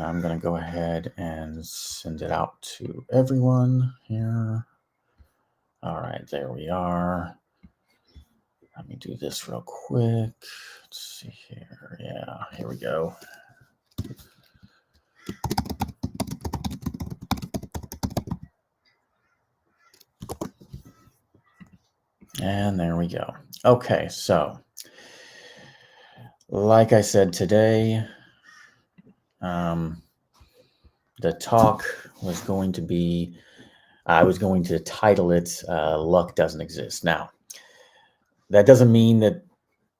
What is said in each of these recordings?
I'm going to go ahead and send it out to everyone here. All right, there we are. Let me do this real quick. Let's see here. Yeah, here we go. And there we go. Okay, so like I said today, the talk was going to be, I was going to title it, Luck Doesn't Exist. Now, that doesn't mean that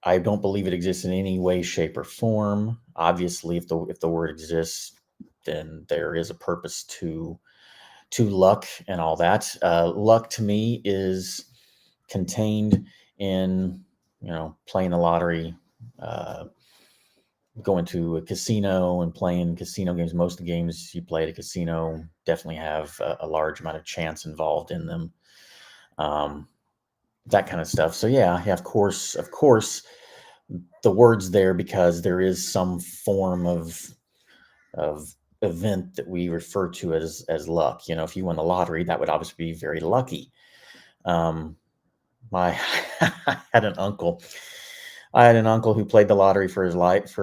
I don't believe it exists in any way, shape, or form. Obviously, if the word exists, then there is a purpose to luck and all that. Luck to me is contained in playing the lottery, going to a casino and playing casino games. Most of the games you play at a casino definitely have a large amount of chance involved in them. That kind of stuff. So yeah, of course, the word's there because there is some form of event that we refer to as luck. If you won the lottery, that would obviously be very lucky. I had an uncle. Who played the lottery for his life.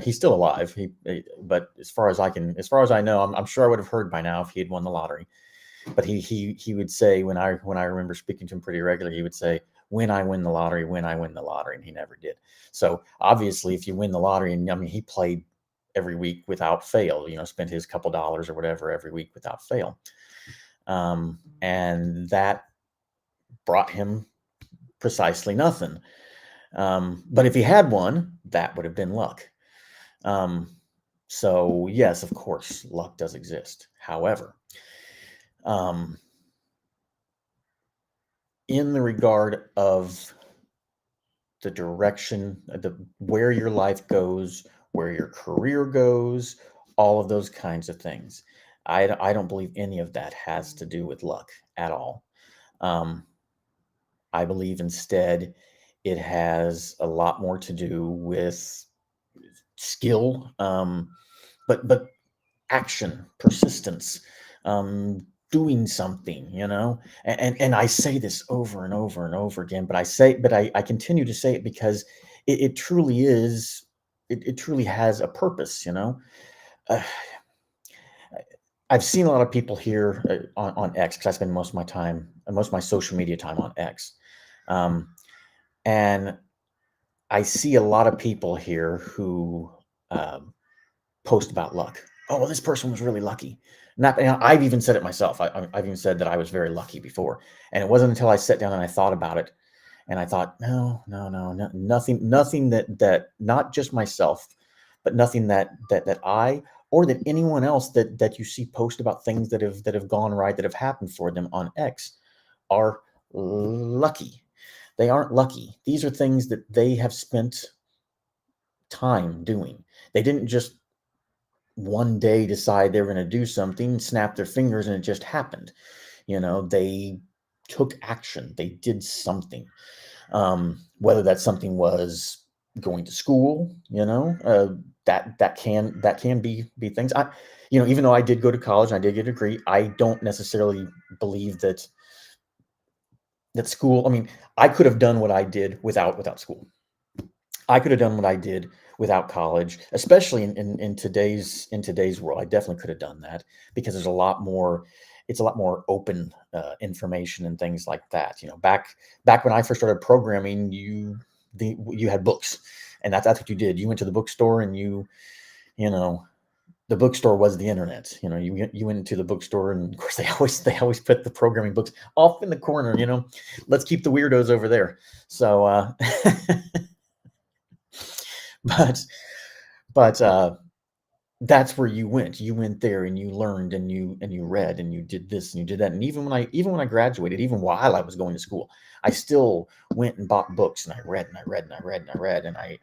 He's still alive. But as far as I know, I'm sure I would have heard by now if he had won the lottery. But he would say, when I remember speaking to him pretty regularly, he would say, "When I win the lottery, when I win the lottery," and he never did. So obviously, if you win the lottery, and I mean, he played every week without fail. Spent his couple dollars or whatever every week without fail, and that brought him precisely nothing. But if he had won, that would have been luck. So yes, of course, luck does exist. However, in the regard of the direction, where your life goes, where your career goes, all of those kinds of things, I don't believe any of that has to do with luck at all. I believe instead it has a lot more to do with skill, but action, persistence, doing something, and I say this over and over and over again, but I continue to say it because it truly is, it truly has a purpose, uh, I've seen a lot of people here on X, because I spend most of my social media time on X. And I see a lot of people here who post about luck. Oh, well, this person was really lucky. I've even said it myself. I've even said that I was very lucky before. And it wasn't until I sat down and I thought about it, and I thought, no, nothing that not just myself, but nothing that I or that anyone else that you see post about things that have gone right, that have happened for them on X, are lucky. They aren't lucky. These are things that they have spent time doing. They didn't just one day decide they were going to do something, snap their fingers, and it just happened. They took action. They did something. Whether that something was going to school, that can be things. Even though I did go to college and I did get a degree, I don't necessarily believe that school. I mean, I could have done what I did without school. I could have done what I did without college, especially in today's world. I definitely could have done that, because there's a lot more. It's a lot more open information and things like that. Back when I first started programming, you had books, and that's what you did. You went to the bookstore, and the bookstore was the internet. You went into the bookstore, and of course they always put the programming books off in the corner. Let's keep the weirdos over there. So, but that's where you went. You went there, and you learned, and you read, and you did this, and you did that. And even when I graduated, even while I was going to school, I still went and bought books, and I read, and I read, and I read, and I read, and I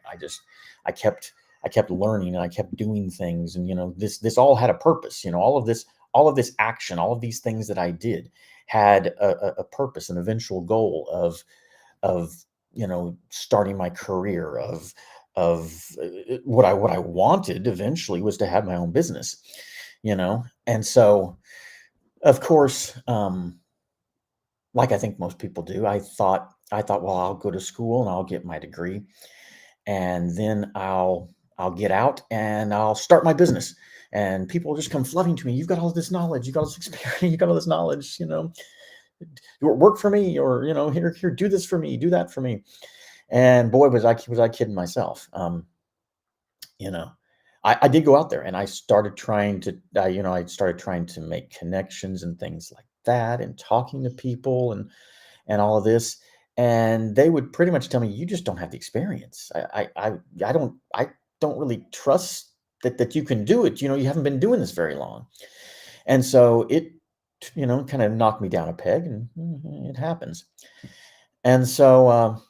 kept learning, and I kept doing things. And this all had a purpose. All of this action, all of these things that I did had a purpose, an eventual goal of starting my career, of what I wanted eventually was to have my own business, and so of course, like I think most people do, I thought, well, I'll go to school and I'll get my degree, and then I'll get out and I'll start my business. And people will just come flooding to me. You've got all this knowledge. You got all this experience. You got all this knowledge. Work for me, or here, do this for me, do that for me. And boy, was I kidding myself. You know, I did go out there and I started trying to, I started trying to make connections and things like that, and talking to people and all of this. And they would pretty much tell me, you just don't have the experience. I don't really trust that you can do it. You haven't been doing this very long. And so it, kind of knocked me down a peg, and it happens. And so,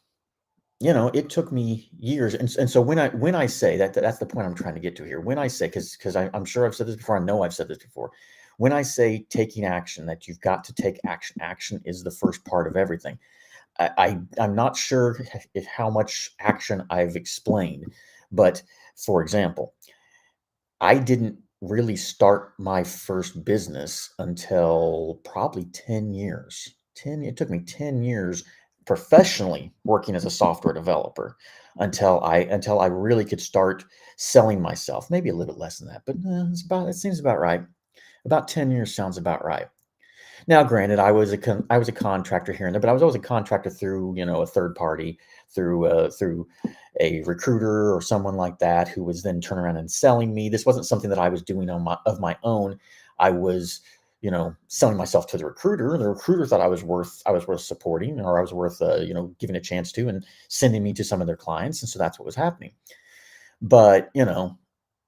it took me years. And so when I say that's the point I'm trying to get to here. When I say, because I'm sure I've said this before, I know I've said this before. When I say taking action, that you've got to take action. Action is the first part of everything. I'm not sure if how much action I've explained, but for example, I didn't really start my first business until probably 10 years. It took me 10 years professionally working as a software developer until I really could start selling myself. Maybe a little bit less than that, but it seems about right. About 10 years sounds about right. Now, granted, I was a contractor here and there, but I was always a contractor through, a third party, through a recruiter or someone like that, who was then turning around and selling me. This wasn't something that I was doing of my own. I was, selling myself to the recruiter. The recruiter thought I was worth supporting, or I was worth, giving a chance to, and sending me to some of their clients. And so that's what was happening. But,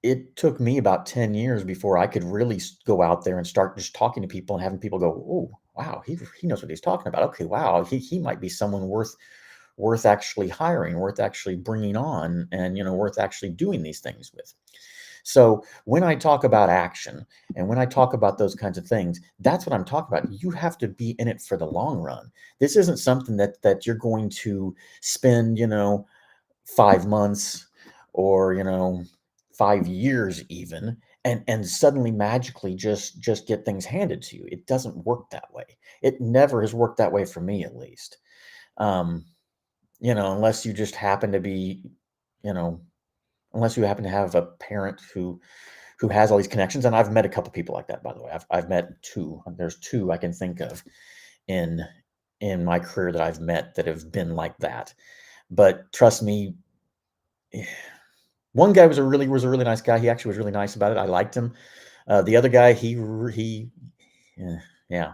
it took me about 10 years before I could really go out there and start just talking to people and having people go, "Oh, wow, he knows what he's talking about. Okay, wow, he might be someone worth actually hiring, worth actually bringing on, and worth actually doing these things with." So when I talk about action, and when I talk about those kinds of things, that's what I'm talking about. You have to be in it for the long run. This isn't something that you're going to spend, 5 months, or 5 years even, and suddenly magically just get things handed to you. It doesn't work that way. It never has worked that way for me, at least. um unless you just happen to be, you know unless you happen to have a parent who has all these connections. And I've met a couple people like that, by the way. I've met two. There's two I can think of in my career that I've met that have been like that. But trust me, one guy was a really nice guy. He actually was really nice about it. I liked him. The other guy, eh, yeah,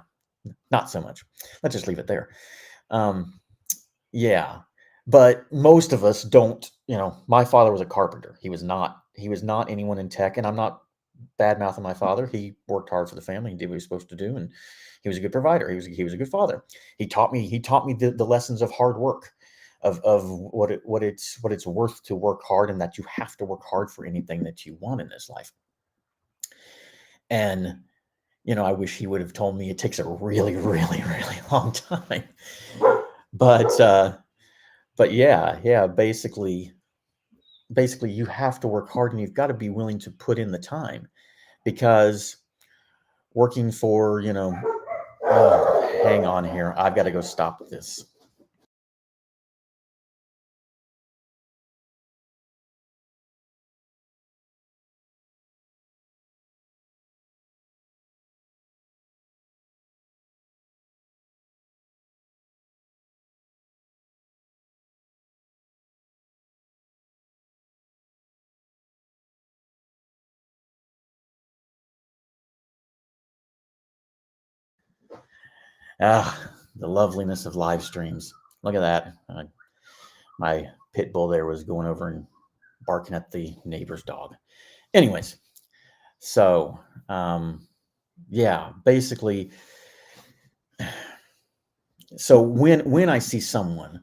not so much. Let's just leave it there. Um, yeah, but most of us don't. My father was a carpenter. He was not anyone in tech, and I'm not bad mouthing my father. He worked hard for the family. He did what he was supposed to do, and he was a good provider. He was a good father. He taught me the lessons of hard work, of what it's worth to work hard, and that you have to work hard for anything that you want in this life. And I wish he would have told me it takes a really, really, really long time. But yeah, basically you have to work hard, and you've got to be willing to put in the time, because working for, oh, hang on here. I've got to go stop this. The loveliness of live streams. Look at that. My pit bull there was going over and barking at the neighbor's dog. Anyways, so yeah, basically, so when I see someone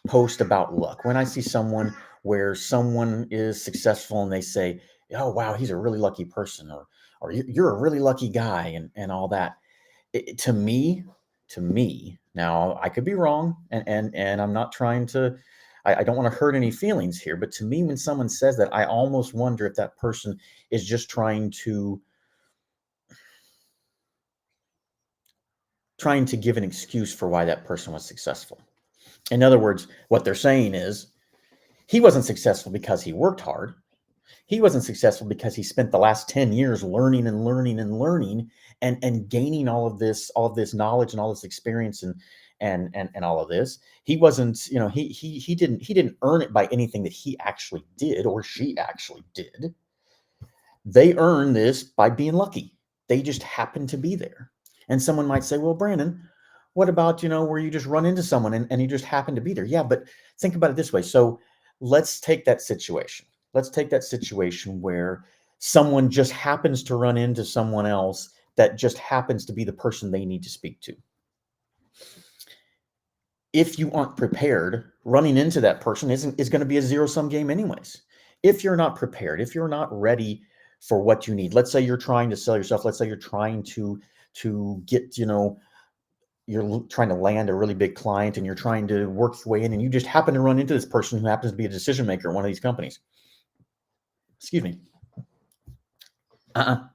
post about luck, when I see someone where someone is successful and they say, "Oh wow, he's a really lucky person," or "You're a really lucky guy," and all that, to me, now I could be wrong, and I'm not trying to I don't want to hurt any feelings here, but to me, when someone says that, I almost wonder if that person is just trying to give an excuse for why that person was successful. In other words, what they're saying is he wasn't successful because he worked hard. He wasn't successful because he spent the last 10 years learning and learning and learning and gaining all of this knowledge and all this experience and all of this. He wasn't, he didn't earn it by anything that he actually did or she actually did. They earned this by being lucky. They just happened to be there. And someone might say, well, Brandon, what about, where you just run into someone and you just happen to be there? Yeah, but think about it this way. So let's take that situation. Let's take that situation where someone just happens to run into someone else that just happens to be the person they need to speak to. If you aren't prepared, running into that person is going to be a zero-sum game anyways. If you're not prepared, if you're not ready for what you need, let's say you're trying to sell yourself, let's say you're trying to get, you're trying to land a really big client and you're trying to work your way in and you just happen to run into this person who happens to be a decision maker in one of these companies. Excuse me. And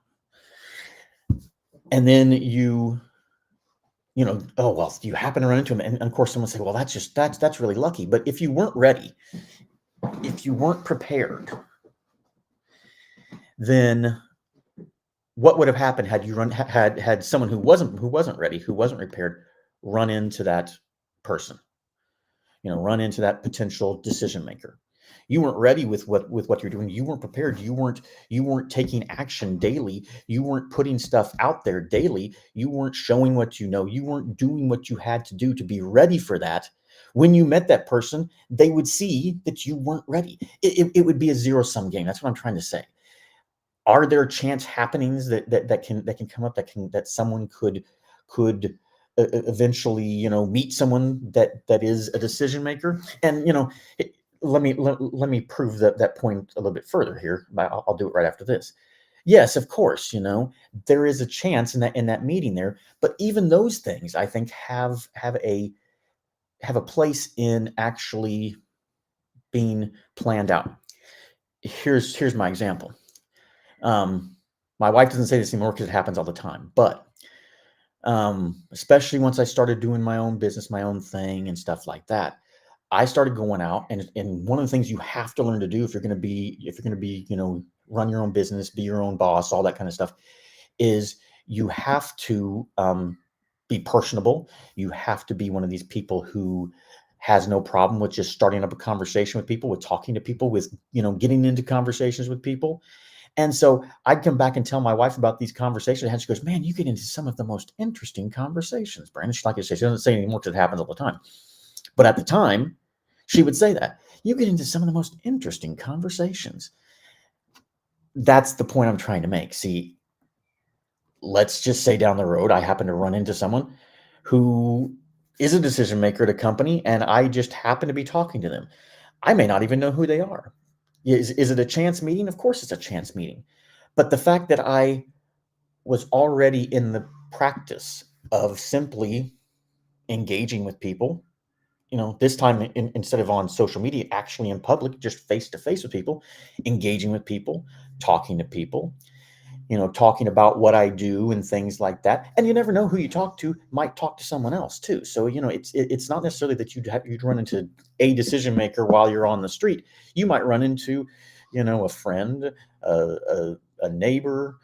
then you oh, well, you happen to run into him. And of course, someone say, well, that's really lucky. But if you weren't ready, if you weren't prepared, then what would have happened had you had someone who wasn't ready, who wasn't prepared, run into that person, run into that potential decision maker? You weren't ready with what you're doing. You weren't prepared. You weren't taking action daily. You weren't putting stuff out there daily. You weren't showing what you know. You weren't doing what you had to do to be ready for that. When you met that person, they would see that you weren't ready. It would be a zero-sum game. That's what I'm trying to say. Are there chance happenings that can come up that someone could eventually meet someone that is a decision maker? And let me prove that point a little bit further here. I'll do it right after this. Yes, of course, there is a chance in that meeting there, but even those things I think have a place in actually being planned out. Here's my example. My wife doesn't say this anymore because it happens all the time, but especially once I started doing my own business, my own thing and stuff like that, I started going out and one of the things you have to learn to do if you're going to be, run your own business, be your own boss, all that kind of stuff, is you have to be personable. You have to be one of these people who has no problem with just starting up a conversation with people, with talking to people, with, getting into conversations with people. And so I'd come back and tell my wife about these conversations. And she goes, man, you get into some of the most interesting conversations, Brandon. She's like I say, she doesn't say anymore because it happens all the time. But at the time, she would say that. You get into some of the most interesting conversations. That's the point I'm trying to make. See, let's just say down the road, I happen to run into someone who is a decision maker at a company, and I just happen to be talking to them. I may not even know who they are. Is it a chance meeting? Of course it's a chance meeting. But the fact that I was already in the practice of simply engaging with people, this time instead of on social media, actually in public, just face to face with people, engaging with people, talking to people, talking about what I do and things like that. And you never know who you talk to might talk to someone else too. So, it's not necessarily that you'd run into a decision maker while you're on the street. You might run into, a friend, a neighbor,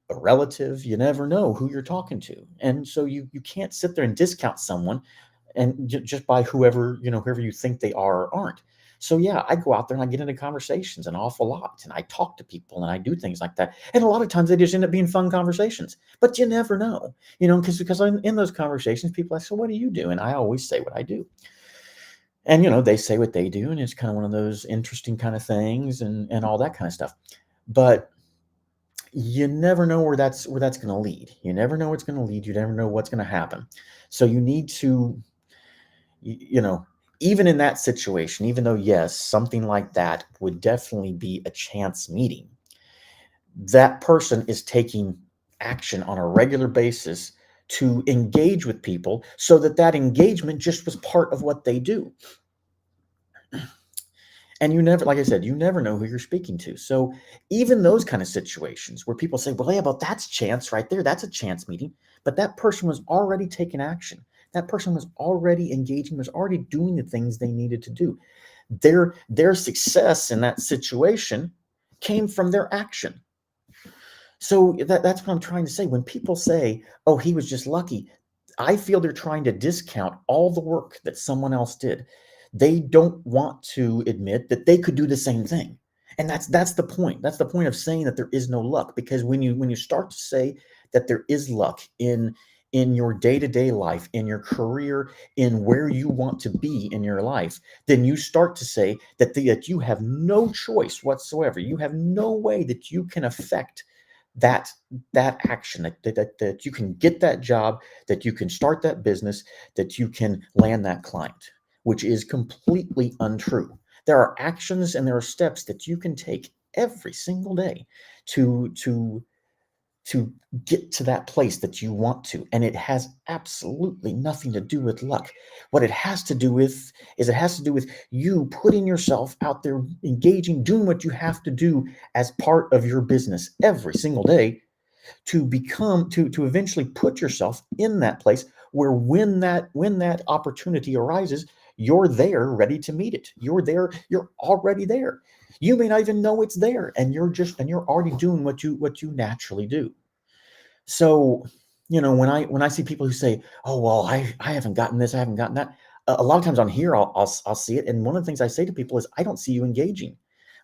a relative. You never know who you're talking to. And so you can't sit there and discount someone and just by whoever you think they are or aren't. So yeah, I go out there and I get into conversations an awful lot, and I talk to people and I do things like that. And a lot of times they just end up being fun conversations, but you never know, because in those conversations, people ask, so what do you do? And I always say what I do. And, they say what they do, and it's kind of one of those interesting kind of things and all that kind of stuff. But you never know where that's going to lead. You never know what's going to lead. You never know what's going to happen. So you need to, even in that situation, even though, yes, something like that would definitely be a chance meeting, that person is taking action on a regular basis to engage with people so that engagement just was part of what they do. And you never, like I said, you never know who you're speaking to. So even those kind of situations where people say, well, yeah, but that's chance right there. That's a chance meeting. But that person was already taking action. That person was already engaging, was already doing the things they needed to do. Their success in that situation came from their action. So that's what I'm trying to say. When people say, oh, he was just lucky, I feel they're trying to discount all the work that someone else did. They don't want to admit that they could do the same thing. And that's the point. That's the point of saying that there is no luck. Because when you start to say that there is luck in your day-to-day life, in your career, in where you want to be in your life, then you start to say that you have no choice whatsoever. You have no way that you can affect that that action, that you can get that job, that you can start that business, that you can land that client, which is completely untrue. There are actions and there are steps that you can take every single day to to get to that place that you want to. And it has absolutely nothing to do with luck. What it has to do with is it has to do with you putting yourself out there, engaging, doing what you have to do as part of your business every single day to eventually put yourself in that place where when that opportunity arises, you're there ready to meet it. You're already there. You may not even know it's there, and you're already doing what you naturally do. So, when I see people who say, "Oh, well, I haven't gotten this, I haven't gotten that," a lot of times on here I'll see it, and one of the things I say to people is, "I don't see you engaging.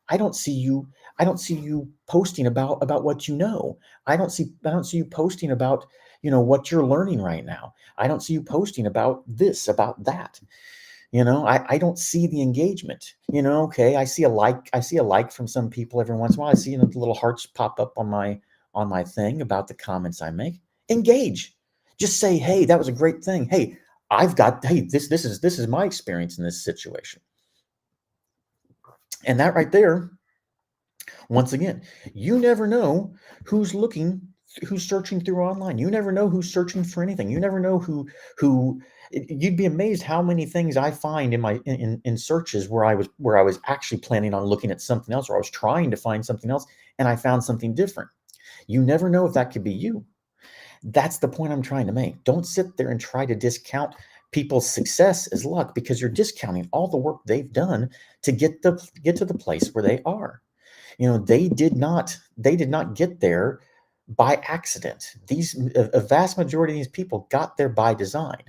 I don't see you I don't see you posting about what you know. I don't see you posting about, what you're learning right now. I don't see you posting about this, about that. I don't see the engagement. Okay, I see a like from some people every once in a while. I see, the little hearts pop up on my thing about the comments I make. Engage. Just say, "Hey, that was a great thing. Hey, this is my experience in this situation." And that right there, once again, you never know who's looking, who's searching through online. You never know who's searching for anything. You never know who. You'd be amazed how many things I find in searches where I was actually planning on looking at something else, or I was trying to find something else, and I found something different. You never know if that could be you. That's the point I'm trying to make. Don't sit there and try to discount people's success as luck, because you're discounting all the work they've done to get to the place where they are. They did not get there by accident. A vast majority of these people got there by design.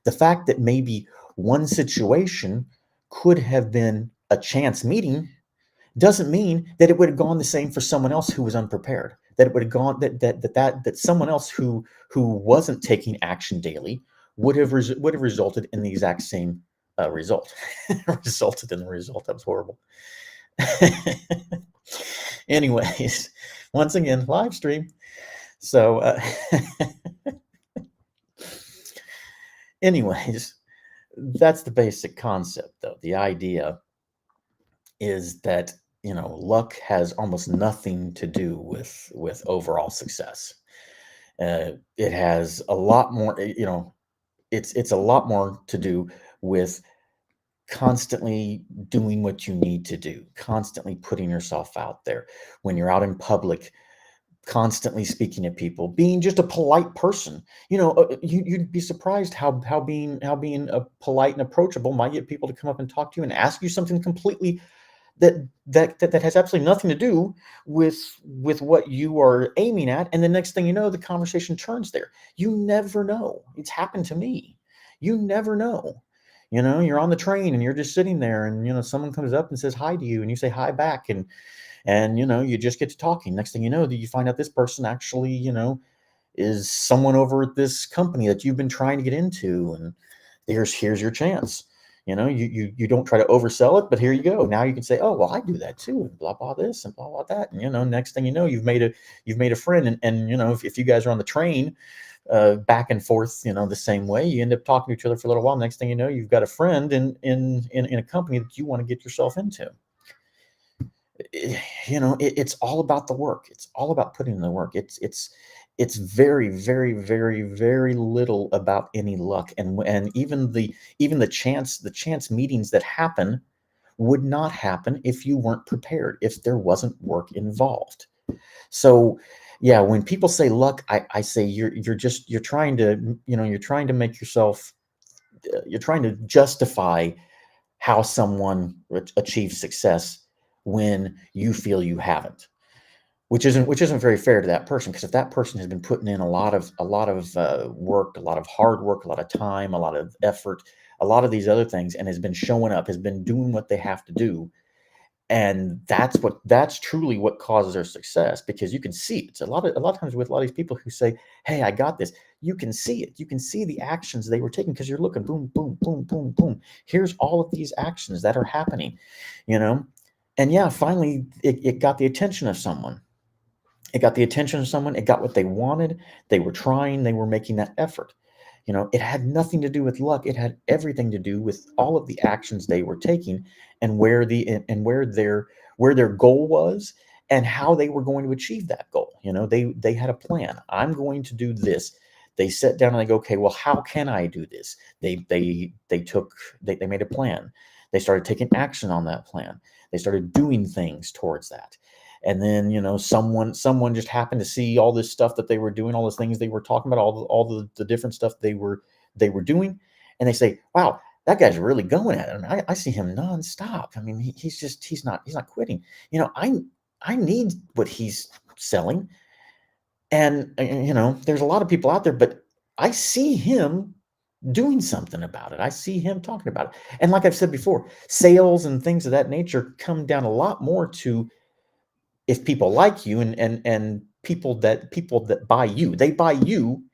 The fact that maybe one situation could have been a chance meeting doesn't mean that it would have gone the same for someone else who was unprepared. That it would have gone that someone else who wasn't taking action daily would have resulted in the exact same result. Resulted in the result. That was horrible. Anyways, once again, live stream. So, anyways, that's the basic concept, though. The idea is that luck has almost nothing to do with overall success. It has a lot more. It's a lot more to do with constantly doing what you need to do, constantly putting yourself out there. When you're out in public, constantly speaking to people, being just a polite person. You'd be surprised how being a polite and approachable might get people to come up and talk to you and ask you something completely that has absolutely nothing to do with what you are aiming at, and the next thing you know, the conversation turns there. You never know. It's happened to me. You never know. You're on the train and you're just sitting there, and someone comes up and says hi to you, and you say hi back, and you just get to talking. Next thing you know, that you find out this person actually is someone over at this company that you've been trying to get into, and here's your chance. You don't try to oversell it, but here you go. Now you can say, "Oh, well, I do that too," and blah blah this and blah blah that. And next thing you know, you've made a friend, and if you guys are on the train back and forth, the same way, you end up talking to each other for a little while. Next thing you know, you've got a friend in a company that you want to get yourself into. It's all about the work. It's all about putting in the work. It's very, very, very, very little about any luck, and even the chance meetings that happen would not happen if you weren't prepared, if there wasn't work involved. So yeah, when people say luck, I say you're trying to, you're trying to make yourself, you're trying to justify how someone achieves success when you feel you haven't, which isn't very fair to that person, because if that person has been putting in a lot of work, a lot of hard work, a lot of time, a lot of effort, a lot of these other things, and has been showing up, has been doing what they have to do, and that's truly what causes their success, because you can see it. A lot of times with a lot of these people who say, hey, I got this, you can see it. You can see the actions they were taking, because you're looking, boom, boom, boom, boom, boom, here's all of these actions that are happening, you know and yeah, finally it got the attention of someone. It got the attention of someone. It got what they wanted. They were trying. They were making that effort. It had nothing to do with luck. It had everything to do with all of the actions they were taking, and where their goal was, and how they were going to achieve that goal. They had a plan. I'm going to do this. They sat down and they go, okay, well, how can I do this? They made a plan. They started taking action on that plan. They started doing things towards that. And then someone just happened to see all this stuff that they were doing, all those things they were talking about, all the different stuff they were doing, and they say, wow, that guy's really going at it. I see him nonstop. I mean, he's not quitting. I need what he's selling. And there's a lot of people out there, but I see him doing something about it. I see him talking about it. And like I've said before, sales and things of that nature come down a lot more to, if people like you, and people that buy you, they buy you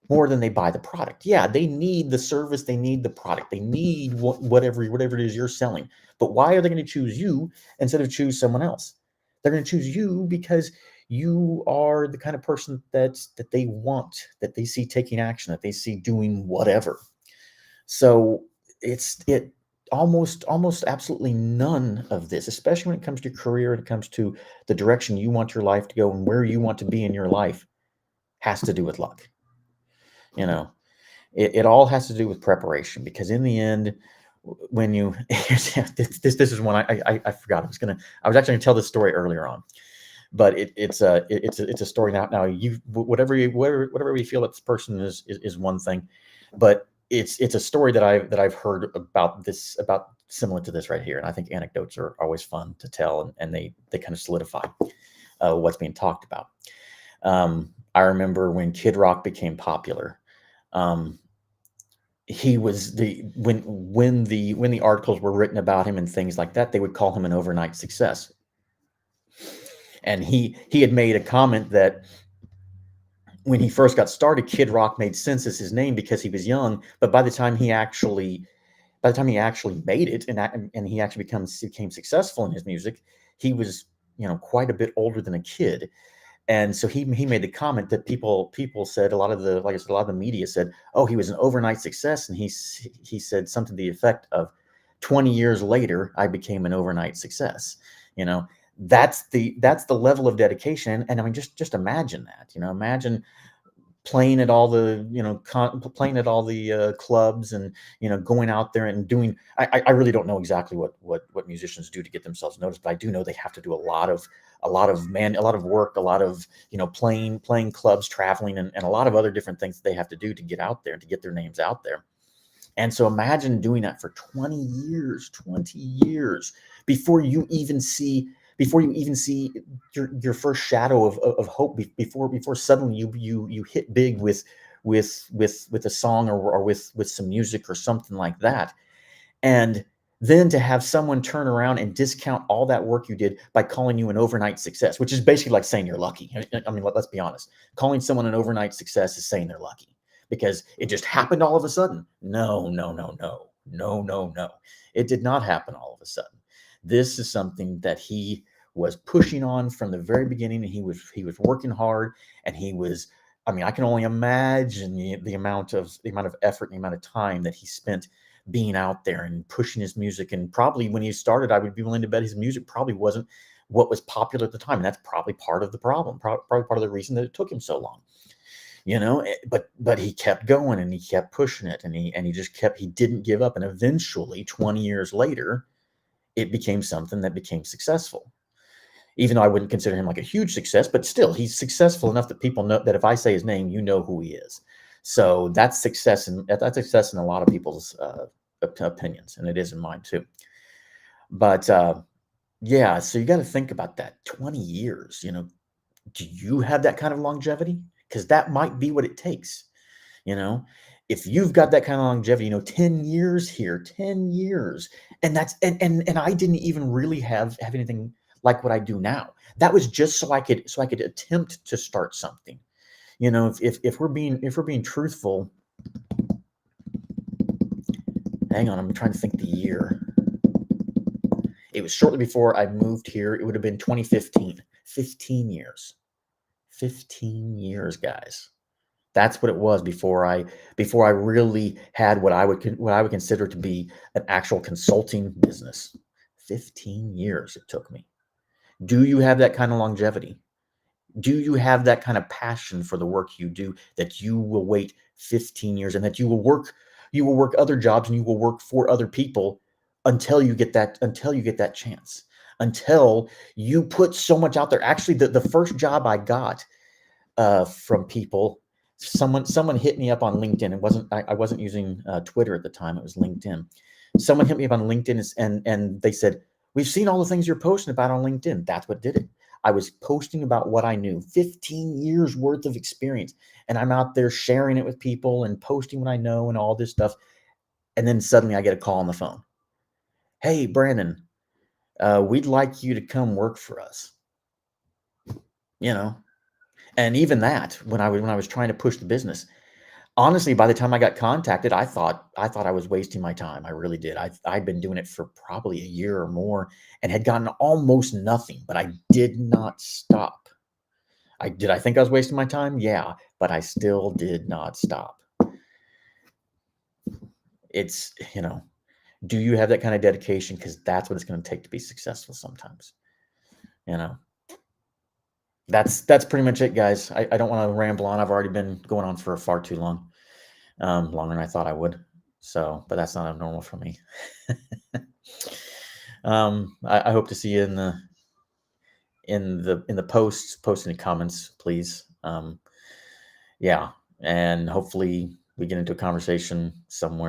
more than they buy the product. Yeah, they need the service, they need the product, they need whatever it is you're selling. But why are they going to choose you instead of choose someone else? They're going to choose you because you are the kind of person that they want, that they see taking action, that they see doing whatever. So it almost absolutely none of this, especially when it comes to career and it comes to the direction you want your life to go and where you want to be in your life, has to do with luck. You know, it all has to do with preparation, because in the end, when you this is one I forgot. I was actually gonna tell this story earlier on, but it's a story now. You whatever you feel that this person is one thing, but it's a story that I've heard about similar to this right here. And I think anecdotes are always fun to tell, and they kind of solidify what's being talked about. I remember when Kid Rock became popular. Um, he was the when the articles were written about him and things like that, they would call him an overnight success. And he had made a comment that when he first got started, Kid Rock made sense as his name because he was young, but by the time he actually made it, and he actually became successful in his music, he was quite a bit older than a kid. And so he made the comment that people said, like I said, a lot of the media said, oh, he was an overnight success. And he said something to the effect of, 20 years later, I became an overnight success. You know, that's the level of dedication. And I mean, just imagine that. Imagine playing at all the clubs, and going out there and doing. I really don't know exactly what musicians do to get themselves noticed, but I do know they have to do a lot of work, a lot of playing clubs, traveling, and a lot of other different things that they have to do to get out there and to get their names out there. And so imagine doing that for 20 years before you even see your first shadow of hope, before suddenly you hit big with a song, or with some music or something like that. And then to have someone turn around and discount all that work you did by calling you an overnight success, which is basically like saying you're lucky. I mean, let's be honest. Calling someone an overnight success is saying they're lucky because it just happened all of a sudden. No, no, no, no, no, no, no. It did not happen all of a sudden. This is something that he was pushing on from the very beginning, and he was working hard, and he was. I mean, I can only imagine the amount of effort and the amount of time that he spent being out there and pushing his music. And probably when he started, I would be willing to bet his music probably wasn't what was popular at the time. And that's probably part of the problem, probably part of the reason that it took him so long. But he kept going, and he kept pushing it, and he didn't give up. And eventually, 20 years later, it became something that became successful. Even though I wouldn't consider him like a huge success, but still, he's successful enough that people know that if I say his name, you know who he is. So that's success, and that's success in a lot of people's opinions, and it is in mine too. But yeah, so you got to think about that. 20 years, do you have that kind of longevity? Because that might be what it takes. You know, if you've got that kind of longevity, 10 years here, 10 years, and that's and I didn't even really have anything like what I do now. That was just so I could attempt to start something. If we're being truthful, hang on, I'm trying to think the year. It was shortly before I moved here. It would have been 2015. 15 years. 15 years, guys. That's what it was before I really had what I would consider to be an actual consulting business. 15 years it took me. Do you have that kind of longevity? Do you have that kind of passion for the work you do that you will wait 15 years and that you will work other jobs and you will work for other people until you get that chance, until you put so much out there. Actually, the first job I got from people, someone hit me up on LinkedIn. I wasn't using Twitter at the time. It was LinkedIn. Someone hit me up on LinkedIn and they said, "We've seen all the things you're posting about on LinkedIn." That's what did it. I was posting about what I knew, 15 years worth of experience, and I'm out there sharing it with people and posting what I know and all this stuff. And then suddenly I get a call on the phone. "Hey, Brandon, we'd like you to come work for us." You know, and even that, when I was trying to push the business, honestly, by the time I got contacted, I was wasting my time. I really did. I'd been doing it for probably a year or more and had gotten almost nothing, but I did not stop. I think I was wasting my time? Yeah, but I still did not stop. It's, do you have that kind of dedication? Because that's what it's going to take to be successful sometimes. You know, that's pretty much it, guys. I don't want to ramble on. I've already been going on for far too long. Longer than I thought I would. So, but that's not abnormal for me. I hope to see you in the posts. Post any comments, please. Yeah, and hopefully we get into a conversation somewhere